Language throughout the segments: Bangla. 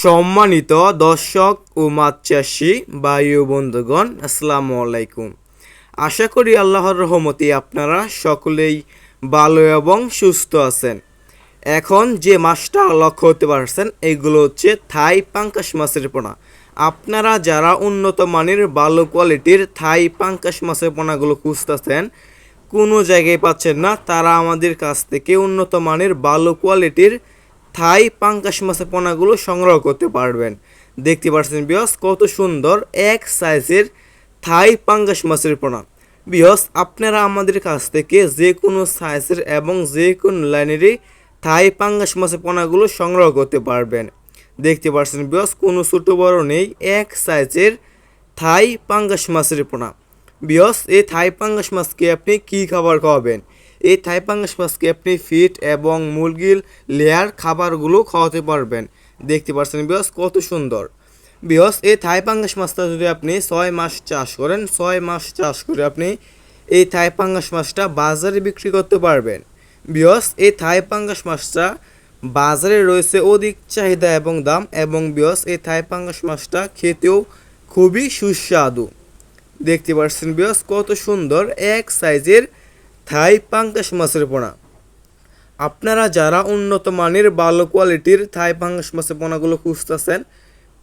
সম্মানিত দর্শক ও মাছ চাষি ভাই ও বন্ধুগণ, আসসালামু আলাইকুম। আশা করি আল্লাহর রহমতে আপনারা সকলেই ভালো এবং সুস্থ আছেন। এখন যে মাছটা লক্ষ্য করতে পারছেন, এগুলো হচ্ছে থাই পাঙ্কাশ মাছের পোনা। আপনারা যারা উন্নত মানের ভালো কোয়ালিটির থাই পাঙ্কাশ মাছের পোনাগুলো খুঁজতেছেন, কোনো জায়গায় পাচ্ছেন না, তারা আমাদের কাছ থেকে উন্নত মানের ভালো কোয়ালিটির থাই পাঙ্কাশ মাছের পোনাগুলো সংগ্রহ করতে পারবেন। দেখতে পাচ্ছেন বিয়স, কত সুন্দর এক সাইজের থাই পাঙ্কাশ মাছের পোনা। বিয়স, আপনারা আমাদের কাছ থেকে যে কোনো সাইজের এবং যে কোনো লাইনেরই থাই পাঙ্কাশ মাছের পোনাগুলো সংগ্রহ করতে পারবেন। দেখতে পাচ্ছেন বিয়স, কোনো ছোটো বড় নেই, এক সাইজের থাই পাঙ্কাশ মাছের পোনা। বিয়স, এই থাই পাঙ্গাস মাছকে আপনি কী খাবার খাওয়াবেন? এই থাই পাঙ্গাস মাছকে আপনি ফিট এবং মুরগির লেয়ার খাবারগুলো খাওয়াতে পারবেন। দেখতে পাচ্ছেন বিয়স, কত সুন্দর। বিয়স, এই থাই পাঙ্গাস মাছটা যদি আপনি 6 মাস চাষ করেন, 6 মাস চাষ করে আপনি এই থাই পাঙ্গাস মাছটা বাজারে বিক্রি করতে পারবেন। বিয়স, এই থাই পাঙ্গাস মাছটা বাজারে রয়েছে অধিক চাহিদা এবং দাম, এবং বিয়স এই থাই পাঙ্গাস মাছটা খেতেও খুবই সুস্বাদু। দেখতে পাচ্ছেন বিয়স, কত সুন্দর এক সাইজের থাই পাঙ্কাশ মাছের পোনা। আপনারা যারা উন্নত মানের ভালো কোয়ালিটির থাই পাঙ্কাশ মাছের পোনাগুলো খুঁজতেছেন,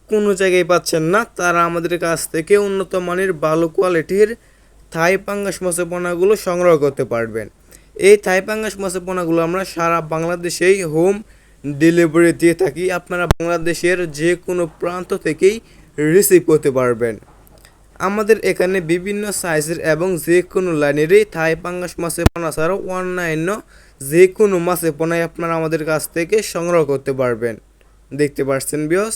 কোনো জায়গায় পাচ্ছেন না, তারা আমাদের কাছ থেকে উন্নত মানের ভালো কোয়ালিটির থাই পাঙ্কাশ মাছের পোনাগুলো সংগ্রহ করতে পারবেন। এই থাই পাঙ্কাশ মাছের পোনাগুলো আমরা সারা বাংলাদেশেই হোম ডেলিভারি দিয়ে থাকি। আপনারা বাংলাদেশের যে কোনো প্রান্ত থেকেই রিসিভ করতে পারবেন। আমাদের এখানে বিভিন্ন সাইজের এবং যে কোনো লাইনেরই থাই পাঙ্গাস মাছের পোনা ছাড়াও অন্যান্য যে কোনো মাছের পোনাই আপনারা আমাদের কাছ থেকে সংগ্রহ করতে পারবেন। দেখতে পাচ্ছেন বিয়স।